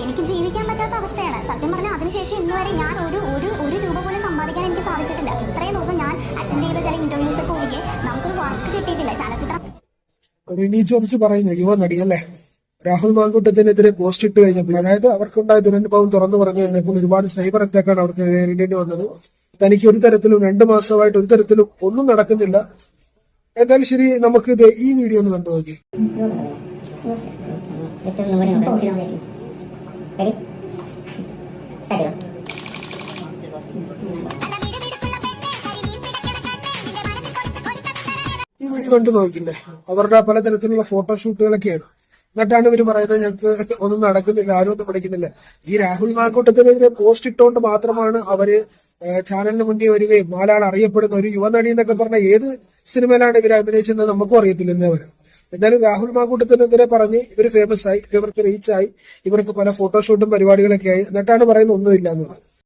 എനിക്ക് ജീവിക്കാൻ പറ്റാത്ത അവസ്ഥയാണ് സത്യം പറഞ്ഞാൽ. അതിനുശേഷം ഇന്ന് വരെ ഞാൻ ഒരു രൂപ പോലും സമ്പാദിക്കാൻ എനിക്ക് സാധിച്ചിട്ടില്ല. ഇത്രയും ദിവസം ഞാൻ അറ്റൻഡ് ചെയ്ത ചില ഇന്റർവ്യൂസ് ഒക്കെ ഒഴികെ നമുക്കൊരു വർക്ക് കിട്ടിയിട്ടില്ല. ചലച്ചിത്രം റിനി ജോർജ് പറയുന്ന യുവ നടി അല്ലേ, രാഹുൽ മാങ്കൂട്ടത്തിനെതിരെ പോസ്റ്റ് ഇട്ട് കഴിഞ്ഞപ്പോൾ, അതായത് അവർക്കുണ്ടായ ദുരനുഭവം തുറന്നു പറഞ്ഞു കഴിഞ്ഞപ്പോൾ ഒരുപാട് സൈബർ അറ്റാക്കാണ് അവർക്ക് നേരിടേണ്ടി വന്നത്. തനിക്ക് ഒരു തരത്തിലും 2 മാസമായിട്ട് ഒരു തരത്തിലും ഒന്നും നടക്കുന്നില്ല. എന്തായാലും ശരി, നമുക്ക് ഇത് ഈ വീഡിയോ ഒന്ന് കണ്ടു നോക്കി. ഈ വീഡിയോ കണ്ടു നോക്കില്ലേ, അവരുടെ പലതരത്തിലുള്ള ഫോട്ടോഷൂട്ടുകളൊക്കെയാണ്. എന്നിട്ടാണ് ഇവർ പറയുന്നത് ഞങ്ങൾക്ക് ഒന്നും നടക്കുന്നില്ല, ആരും ഒന്നും പഠിക്കുന്നില്ല. ഈ രാഹുൽ മാങ്കൂട്ടത്തിനെതിരെ പോസ്റ്റ് ഇട്ടുകൊണ്ട് മാത്രമാണ് അവര് ചാനലിന് മുന്നേ വരികയും 4 ആൾ അറിയപ്പെടുന്ന ഒരു യുവനടി എന്നൊക്കെ പറഞ്ഞ ഏത് സിനിമയിലാണ് ഇവർ അഭിനയിച്ചെന്ന് നമുക്കും അറിയത്തില്ല എന്നവര്. എന്തായാലും രാഹുൽ മാങ്കൂട്ടത്തിനെതിരെ പറഞ്ഞ് ഇവർ ഫേമസ് ആയി, ഇവർക്ക് റീച്ച് ആയി, ഇവർക്ക് പല ഫോട്ടോഷൂട്ടും പരിപാടികളൊക്കെ ആയി. എന്നിട്ടാണ് പറയുന്നത് ഒന്നുമില്ല എന്ന് പറയുന്നത്.